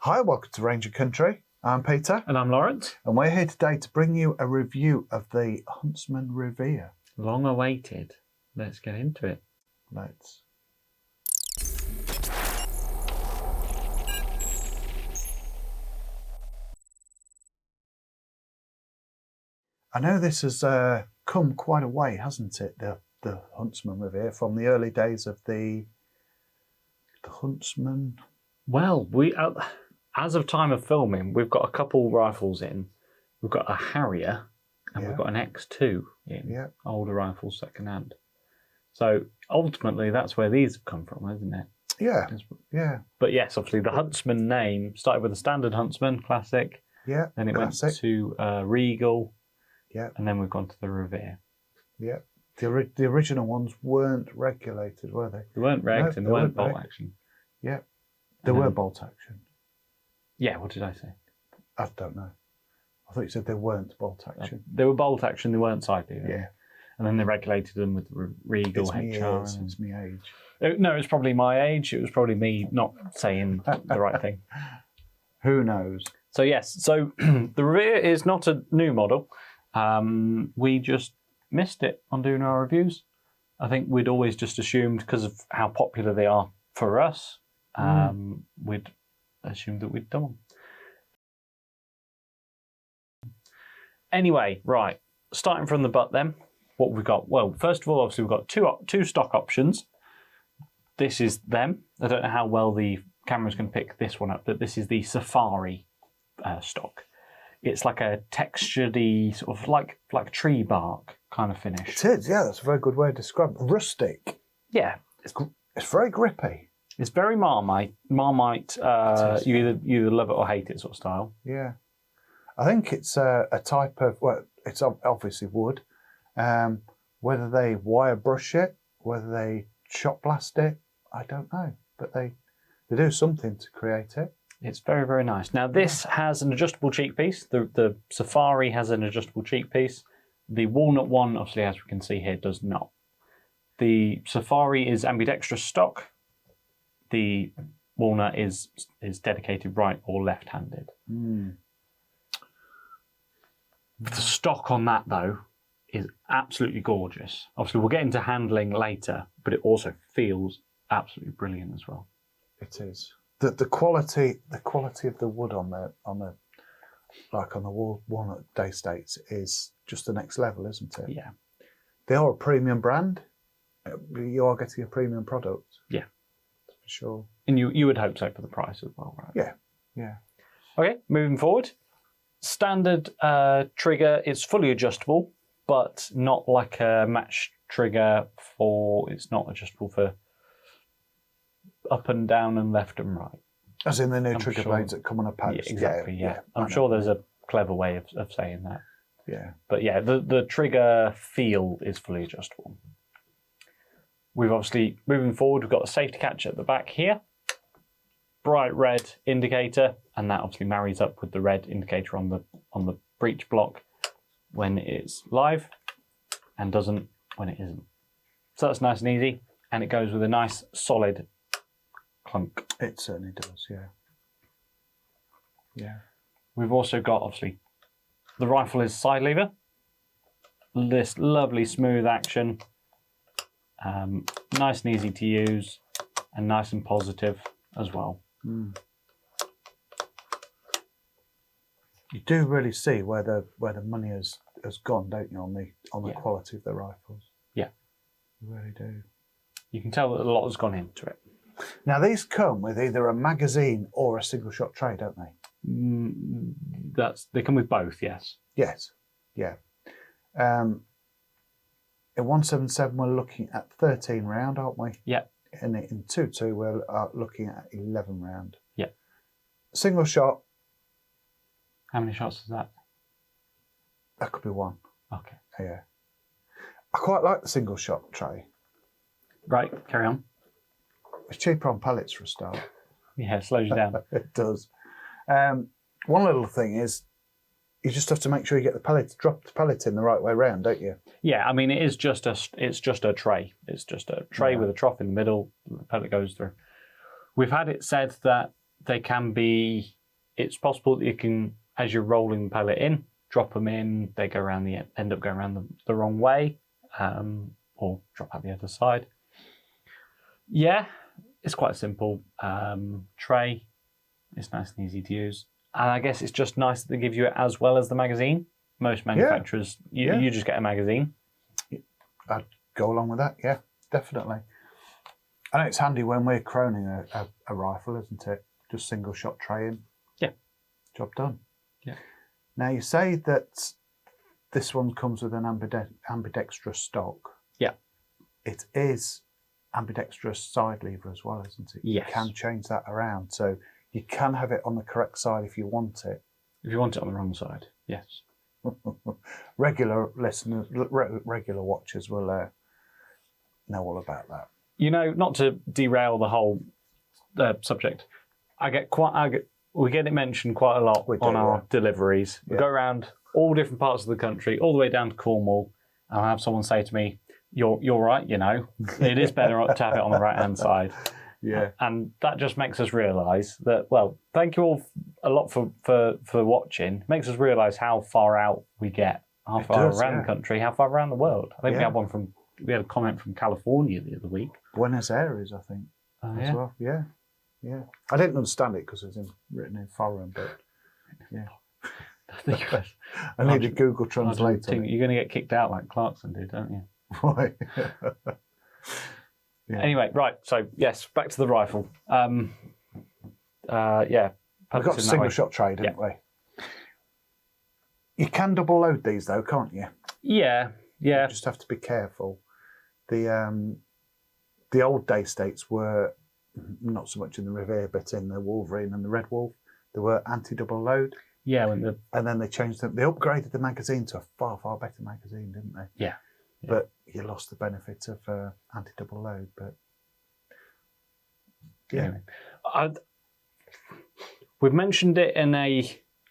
Hi, welcome to Ranger Country. I'm Peter. And I'm Lawrence. And we're here today to bring you a review of the Huntsman Revere. Long awaited. Let's get into it. Let's. I know this has come quite a way, hasn't it? The Huntsman Revere, from the early days of the Huntsman. Well, we as of time of filming, we've got a couple rifles in. We've got a Harrier and we've got an X2 in. Older rifles second hand. So ultimately, that's where these have come from, isn't it? Yeah. But yes, obviously the Huntsman name started with a standard Huntsman, classic. Yeah. Then it went to Regal. Yeah. And then we've gone to the Revere. Yeah. The original ones weren't regulated, were they? They weren't regged and they weren't bolt action. Yeah. They were bolt action. Yeah, what did I say? I don't know. I thought you said they weren't bolt action. They were bolt action, they weren't side lever. Yeah. And then they regulated them with Regal HR. It's me age. No, it's probably my age. It was probably me not saying the right thing. Who knows? So yes, so the Revere is not a new model. We just missed it on doing our reviews. I think we'd always just assumed, because of how popular they are for us, we'd assumed that we'd done one. Anyway, right, starting from the butt then, what we've got? Well, first of all, obviously we've got two stock options. This is them. I don't know how well the cameras can pick this one up, but this is the Safari stock. It's like a textured-y, sort of like tree bark kind of finish. It is, yeah, that's a very good way to describe it. Rustic. Yeah. It's very grippy. It's very Marmite. Marmite, you either love it or hate it sort of style. Yeah. I think it's a type of, well, it's obviously wood. Whether they wire brush it, whether they shot blast it, I don't know. But they do something to create it. It's very, very nice. Now, this has an adjustable cheek piece. The Safari has an adjustable cheek piece. The Walnut one, obviously, as we can see here, does not. The Safari is ambidextrous stock. The Walnut is dedicated right or left-handed. The stock on that, though, is absolutely gorgeous. Obviously, we'll get into handling later, but it also feels absolutely brilliant as well. It is. The quality of the wood on the Walnut Daystates is just the next level, isn't it? Yeah. They are a premium brand. You are getting a premium product. Yeah. For sure. And you would hope so for the price as well, right? Yeah. Yeah. Okay, moving forward. Standard trigger is fully adjustable, but not like a match trigger it's not adjustable for up and down and left and right. As in the new trigger blades that come on a post. Yeah, exactly, yeah. I'm sure there's a clever way of saying that. Yeah. But yeah, the trigger feel is fully adjustable. We've obviously, moving forward, we've got a safety catch at the back here. Bright red indicator, and that obviously marries up with the red indicator on the breech block when it's live, and doesn't when it isn't. So that's nice and easy, and it goes with a nice solid clunk. It certainly does, yeah. Yeah. We've also got, obviously, the rifle is side lever. This lovely smooth action, nice and easy to use, and nice and positive as well. You do really see where the money has gone, don't you, on the quality of the rifles? Yeah. You really do. You can tell that a lot has gone into it. Now, these come with either a magazine or a single-shot tray, don't they? They come with both, yes. Yes, yeah. In 177, we're looking at 13 round, aren't we? Yeah. And in 2.2, we're looking at 11 round. Yeah. Single shot. How many shots is that? That could be one. Okay. Yeah. I quite like the single shot tray. Right, carry on. It's cheaper on pellets for a start. Yeah, it slows you down. It does. One little thing is you just have to make sure you get the pellet, drop the pellet in the right way round, don't you? Yeah, I mean, it's just a tray. It's just a tray with a trough in the middle. The pellet goes through. We've had it said that they can be. It's possible that you can, as you're rolling the pellet in, drop them in. They go around end up going around the wrong way, or drop out the other side. Yeah, it's quite a simple tray. It's nice and easy to use, and I guess it's just nice that they give you it as well as the magazine. Most manufacturers, you just get a magazine. I'd go along with that. Yeah, definitely. I know it's handy when we're croning a rifle, isn't it? Just single shot tray in. Yeah. Job done. Yeah. Now you say that this one comes with an ambidextrous stock. Yeah. It is ambidextrous side lever as well, isn't it? Yes. You can change that around. So you can have it on the correct side if you want it. If you want it on the wrong side, yes. Regular listeners, regular watchers will know all about that. You know, not to derail the whole subject, we get it mentioned quite a lot on our deliveries. We go around all different parts of the country, all the way down to Cornwall, and I'll have someone say to me, "You're right, you know, it is better to have it on the right hand side." Yeah, and that just makes us realise that. Well, thank you all a lot for watching. It makes us realise how far out we get, how far around the country, how far around the world. I think we had a comment from California the other week. Buenos Aires, I think, as well. Yeah. I didn't understand it because it was written in foreign, but yeah. I need a Google Translate. You're going to get kicked out like Clarkson did, don't you? Right. Anyway, right. So yes, back to the rifle. We've got a single shot tray, didn't we? You can double load these though, can't you? Yeah. You just have to be careful. The old Daystates were not so much in the Revere, but in the Wolverine and the Red Wolf, they were anti-double load. Yeah, and then they changed them. They upgraded the magazine to a far, far better magazine, didn't they? Yeah. But you lost the benefit of anti-double load. But yeah, anyway, we've mentioned it in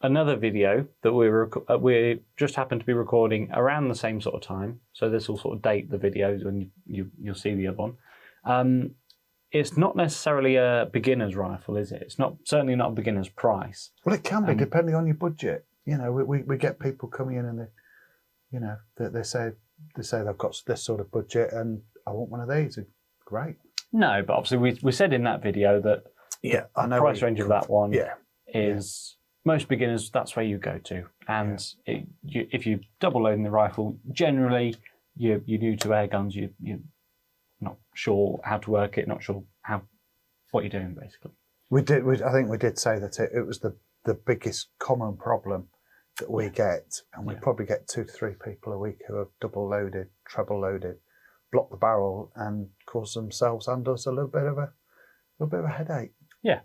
another video that we just happened to be recording around the same sort of time. So this will sort of date the videos when you'll see the other one. It's not necessarily a beginner's rifle, is it? It's certainly not a beginner's price. Well, it can be depending on your budget. You know, we get people coming in and they say they've got this sort of budget and I want one of these. Great. No, but obviously we said in that video that I know the price range of that one is most beginners. That's where you go to, and if you double loading the rifle, generally you're new to air guns. You're not sure how to work it, not sure what you're doing basically. I think we did say that it was the biggest common problem that we get, and we probably get 2 to 3 people a week who have double loaded, treble loaded, blocked the barrel, and caused themselves and us a little bit of a headache. Yeah,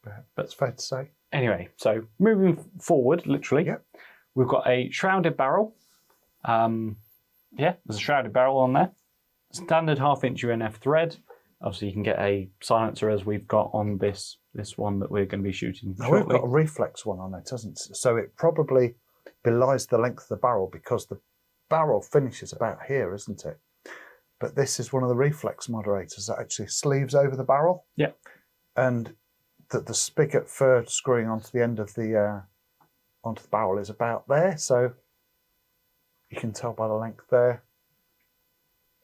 but that's fair to say. Anyway, so moving forward, literally, we've got a shrouded barrel. There's a shrouded barrel on there. Standard 1/2-inch UNF thread. Obviously, you can get a silencer as we've got on this one that we're going to be shooting shortly. We've got a reflex one on it, hasn't it? So it probably belies the length of the barrel because the barrel finishes about here, isn't it? But this is one of the reflex moderators that actually sleeves over the barrel. Yeah. And the spigot for screwing onto the end of the barrel is about there. So you can tell by the length there.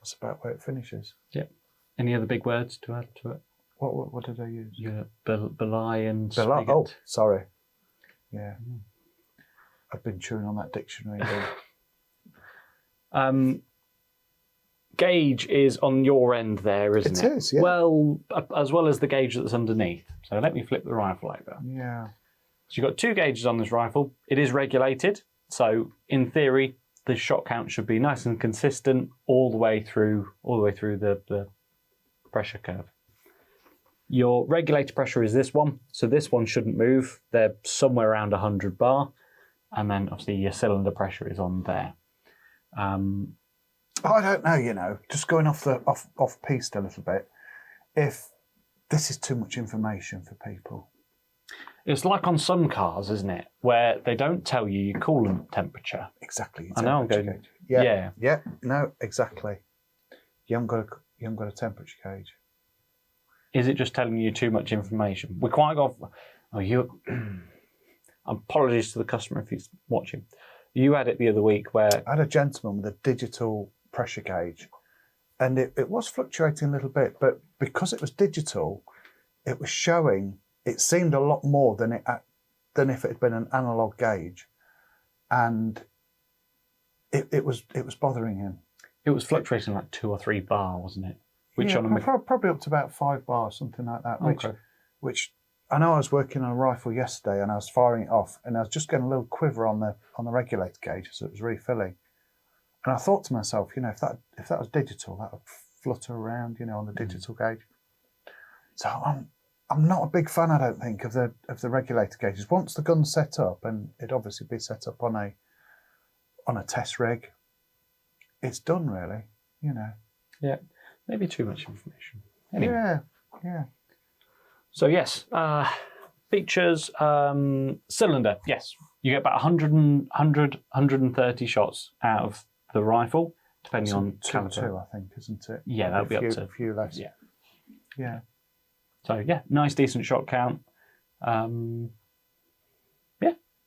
That's about where it finishes. Yeah. Any other big words to add to it? What did I use? Yeah, belie and spigot. Oh, sorry. Yeah. I've been chewing on that dictionary. Gauge is on your end there, isn't it? It is, yeah. Well, as well as the gauge that's underneath. So let me flip the rifle over. Yeah. So you've got 2 gauges on this rifle. It is regulated. So in theory, the shot count should be nice and consistent all the way through the pressure curve. Your regulator pressure is this one. So this one shouldn't move. They're somewhere around 100 bar. And then obviously your cylinder pressure is on there. I don't know, just going off piste a little bit, if this is too much information for people. It's like on some cars, isn't it, where they don't tell you your coolant temperature. Exactly. I know I'm going. Yeah. No, exactly. You haven't got a temperature gauge. Is it just telling you too much information? We quite got. Oh, you. Apologies to the customer if he's watching. You had it the other week where I had a gentleman with a digital pressure gauge, and it was fluctuating a little bit, but because it was digital, it was showing. It seemed a lot more than if it had been an analog gauge, and it was bothering him. it was fluctuating like 2 or 3 bar, wasn't it? Which Yeah, on a probably up to about 5 bars, something like that. Okay. Which I know I was working on a rifle yesterday, and I was firing it off, and I was just getting a little quiver on the regulator gauge, so it was refilling. And I thought to myself, if that was digital, that would flutter around, on the digital gauge. So I'm not a big fan, I don't think, of the regulator gauges. Once the gun's set up, and it'd obviously be set up on a test rig, it's done really, Yeah, maybe too much information. Anyway. Yeah. So yes, features, cylinder. Yes, you get about 130 shots out of the rifle, depending on caliber. 2, I think, isn't it? Yeah, that'll be up to a few less. Yeah. So yeah, nice decent shot count.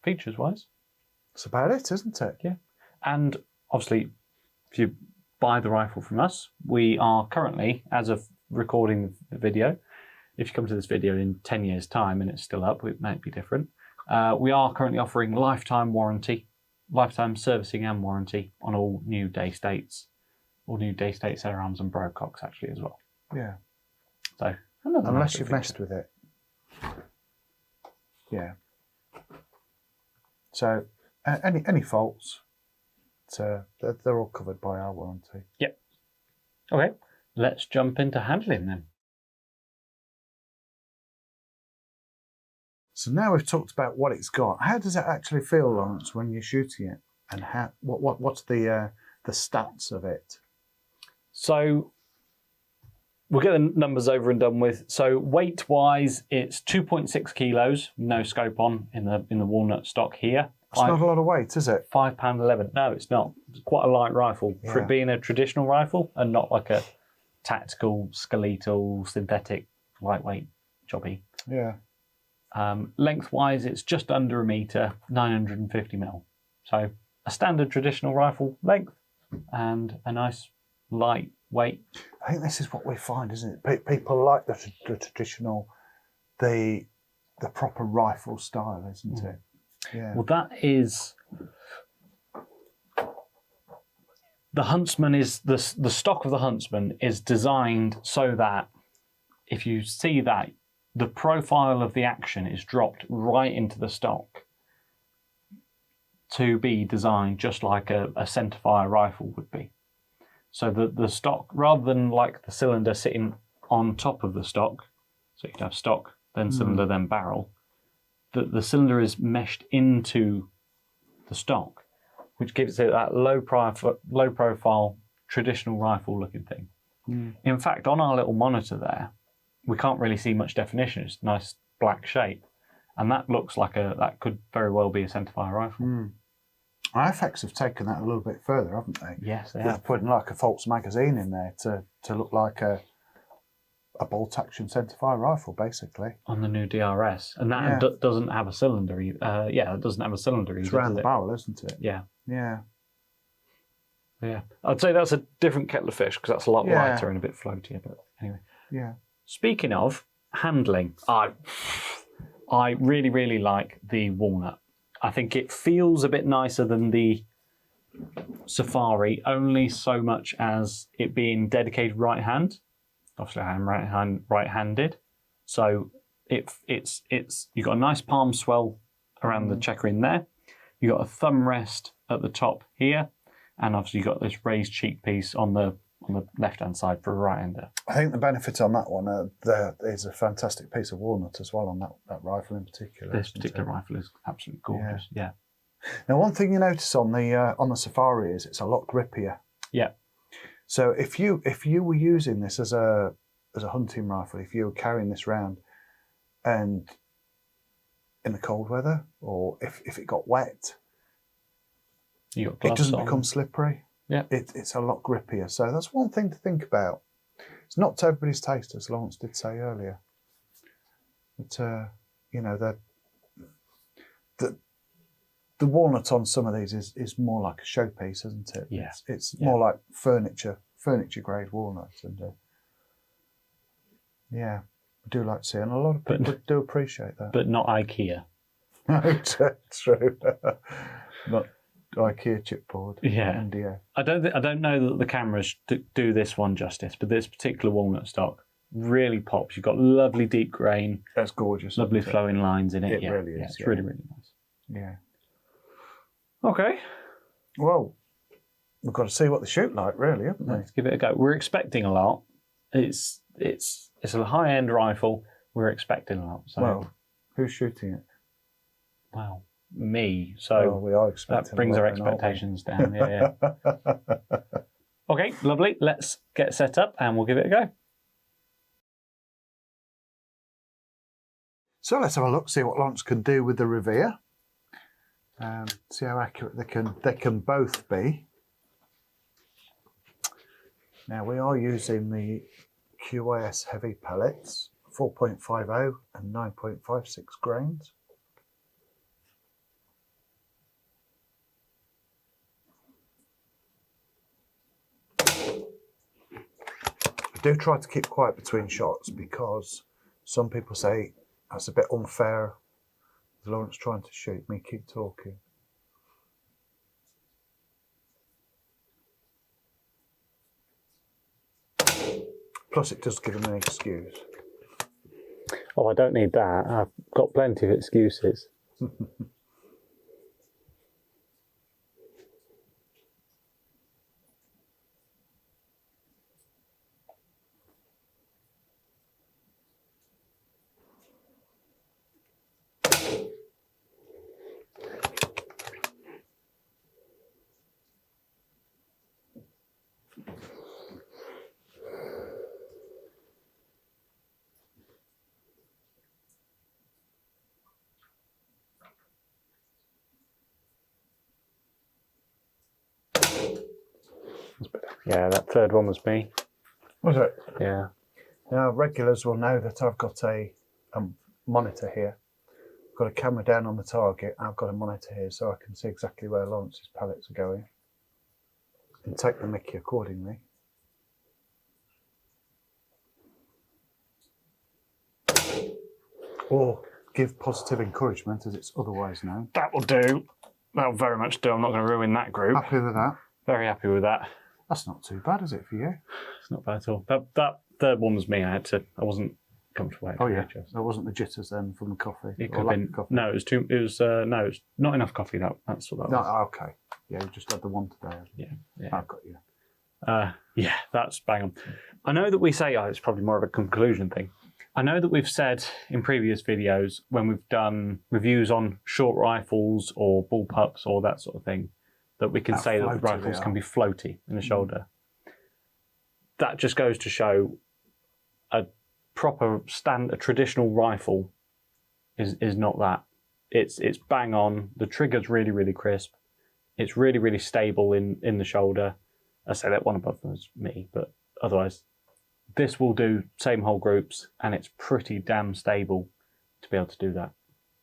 Features wise, That's about it, isn't it? Yeah, and obviously, if you buy the rifle from us, we are currently, as of recording the video, if you come to this video in 10 years' time and it's still up, it might be different. We are currently offering lifetime servicing and warranty on all new Daystates, Airarms and Brococks actually as well. Yeah. So unless you've messed with it. Yeah. So any faults, they're all covered by our warranty. Yep. Okay, let's jump into handling them. So now we've talked about what it's got. How does it actually feel, Lawrence, when you're shooting it, and what's the stats of it? So we'll get the numbers over and done with. So weight-wise, it's 2.6 kilos, no scope on in the walnut stock here. It's not a lot of weight, is it? £5.11. No, it's not. It's quite a light rifle for Yeah. it being a traditional rifle and not like a tactical, skeletal, synthetic, lightweight jobby. Yeah. Lengthwise, it's just under 1 metre, 950mm. So a standard traditional rifle length and a nice light weight. I think this is what we find, isn't it? People like the traditional, the proper rifle style, isn't it? Yeah. Well, that is... The Huntsman is... The stock of the Huntsman is designed so that if you see that, the profile of the action is dropped right into the stock to be designed just like a centerfire rifle would be. So the stock, rather than like the cylinder sitting on top of the stock, so you could have stock, then cylinder, then barrel, the cylinder is meshed into the stock, which gives it that low profile traditional rifle looking thing. In fact, on our little monitor there, we can't really see much definition. It's a nice black shape. And that looks like that could very well be a centerfire rifle. IFX have taken that a little bit further, haven't they? Yes, they They've have. put like a Fultz magazine in there to look like a bolt action centerfire rifle, basically. On the new DRS. And that doesn't have a cylinder. It doesn't have a cylinder either. It's round the barrel, isn't it? Yeah. Yeah. Yeah. I'd say that's a different kettle of fish because that's a lot lighter and a bit floatier. But anyway. Yeah. Speaking of handling, I really, really like the walnut. I think it feels a bit nicer than the Safari, only so much as it being dedicated right hand. Obviously, I am right-handed, so it's you've got a nice palm swell around the checker in there. You've got a thumb rest at the top here, and obviously you've got this raised cheek piece on the left-hand side for a right-hander. I think the benefit on that one, there is a fantastic piece of walnut as well on that rifle in particular. This particular rifle is absolutely gorgeous. Yeah. Now, one thing you notice on the Safari is it's a lot grippier. Yeah. So if you were using this as a hunting rifle, if you were carrying this around, and in the cold weather, or if it got wet, You got it gloves doesn't on. become slippery. Yeah. It's a lot grippier. So that's one thing to think about. It's not to everybody's taste, as Lawrence did say earlier. But you know, the walnut on some of these is more like a showpiece, isn't it? Yeah. It's more like furniture grade walnut, and yeah, I do like to see, and a lot of people do appreciate that. But not IKEA. No, true. Not IKEA chipboard. Yeah. And, yeah. I don't know that the cameras do this one justice, but this particular walnut stock really pops. You've got lovely deep grain. That's gorgeous. Lovely flowing lines in it. It really is. It's really, really nice. Yeah. Okay. Well, we've got to see what they shoot like, really, haven't we? Let's give it a go. We're expecting a lot. It's a high-end rifle. We're expecting a lot. So, well, who's shooting it? Well, me. So we are expecting that brings a lot, our expectations down. Yeah. Okay, lovely. Let's get set up and we'll give it a go. So let's have a look, see what Lawrence can do with the Revere. See how accurate they can both be. Now we are using the QYS heavy pellets, 4.50 and 9.56 grains. I do try to keep quiet between shots because some people say that's a bit unfair. Lawrence trying to shoot me, keep talking. Plus it does give him an excuse. Oh, I don't need that. I've got plenty of excuses. Yeah, that third one was me. Was it? Yeah. Now, regulars will know that I've got a monitor here. I've got a camera down on the target. I've got a monitor here so I can see exactly where Lawrence's pellets are going and take the mickey accordingly. Or give positive encouragement, as it's otherwise known. That will do. That'll very much do. I'm not going to ruin that group. Happy with that? Very happy with that. That's not too bad, is it, for you? It's not bad at all. That third one was me. I wasn't comfortable. Oh yeah, that wasn't the jitters then from the coffee. It could have been. Coffee. No, it was too. It was no, it's not enough coffee. That's what that was. No, okay. Yeah, you just had the one today. Yeah. I've got you. Yeah, that's bang on. I know that we say it's probably more of a conclusion thing. I know that we've said in previous videos when we've done reviews on short rifles or bullpups or that sort of thing, that we can say that the rifles can be floaty in the shoulder. That just goes to show a proper a traditional rifle is not that. It's bang on. The trigger's really, really crisp. It's really, really stable in the shoulder. I say that one above them is me, but otherwise this will do same whole groups and it's pretty damn stable to be able to do that.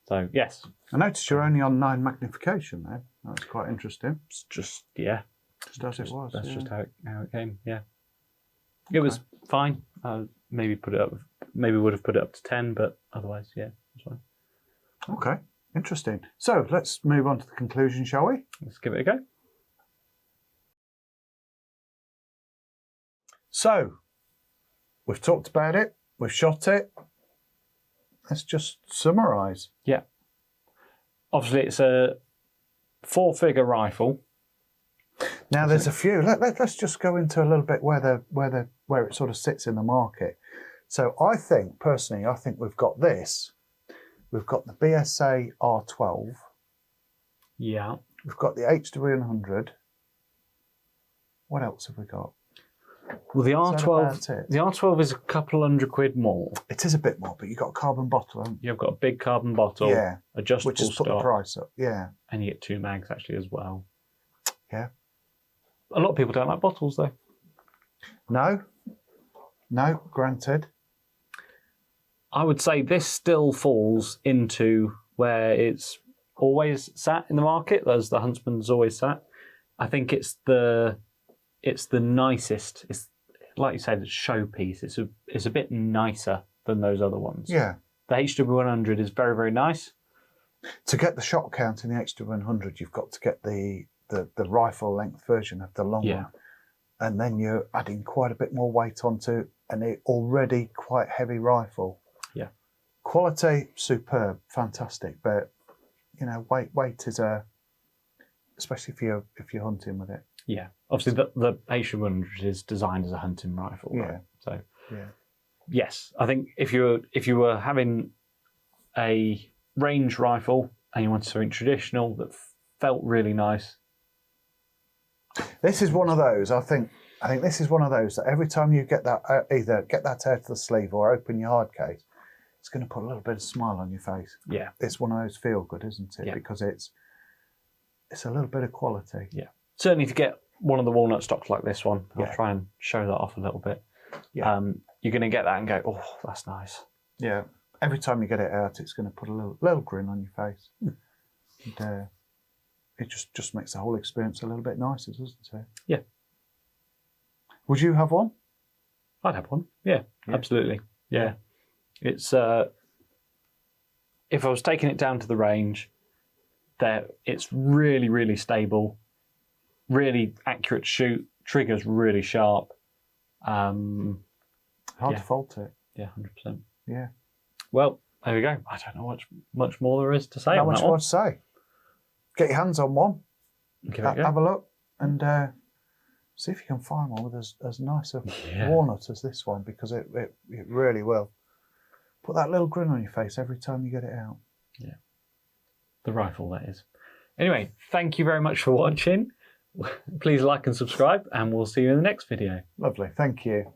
So yes. I noticed you're only on 9 magnification there. That's quite interesting. It's just Just as it was. That's just how it came. Yeah. It was fine. Maybe would have put it up to 10, but otherwise, yeah, it's fine. Okay, interesting. So let's move on to the conclusion, shall we? Let's give it a go. So we've talked about it. We've shot it. Let's just summarise. Yeah. Obviously, it's a 4-figure rifle. Now, there's a few. Let's just go into a little bit where it sort of sits in the market. So I think, personally, we've got this. We've got the BSA R12. Yeah. We've got the HW100. What else have we got? Well, the R12 is a couple £100 more. It is a bit more, but you've got a carbon bottle, haven't you? You've got a big carbon bottle. Yeah. Adjustable which has put the price up. Yeah. And you get 2 mags actually as well. Yeah. A lot of people don't like bottles though. No. No, granted. I would say this still falls into where it's always sat in the market, as the Huntsman's always sat. I think it's the nicest. It's like you said, it's showpiece. It's a bit nicer than those other ones. Yeah. The HW100 is very, very nice. To get the shot count in the HW100, you've got to get the rifle length version of the long one. And then you're adding quite a bit more weight onto an already quite heavy rifle. Yeah. Quality, superb, fantastic. But, you know, weight is especially if you're hunting with it. Yeah. Obviously, the HW100 is designed as a hunting rifle. Right? Yeah. So, yeah. Yes, I think if you were having a range rifle and you wanted something traditional that felt really nice. This is one of those. I think this is one of those that every time you get that, either get that out of the sleeve or open your hard case, it's going to put a little bit of smile on your face. Yeah, it's one of those feel good, isn't it? Yeah. Because it's a little bit of quality. Yeah, certainly if you get one of the walnut stocks like this one, I'll Yeah. try and show that off a little bit. Yeah. You're going to get that and go, oh, that's nice. Yeah. Every time you get it out, it's going to put a little grin on your face. And it just makes the whole experience a little bit nicer, doesn't it? Yeah. Would you have one? I'd have one. Yeah, absolutely. Yeah. It's if I was taking it down to the range, it's really, really stable, really accurate shoot, trigger's really sharp. Hard to fault it. Yeah, 100%. Yeah. Well, there we go. I don't know much more there is to say. Not on much that more one. to say. Get your hands on one. Give it a go. Have a look and see if you can find one with as nice a Yeah. walnut as this one, because it really will. Put that little grin on your face every time you get it out. Yeah. The rifle, that is. Anyway, thank you very much for watching. Please like and subscribe, and we'll see you in the next video. Lovely. Thank you.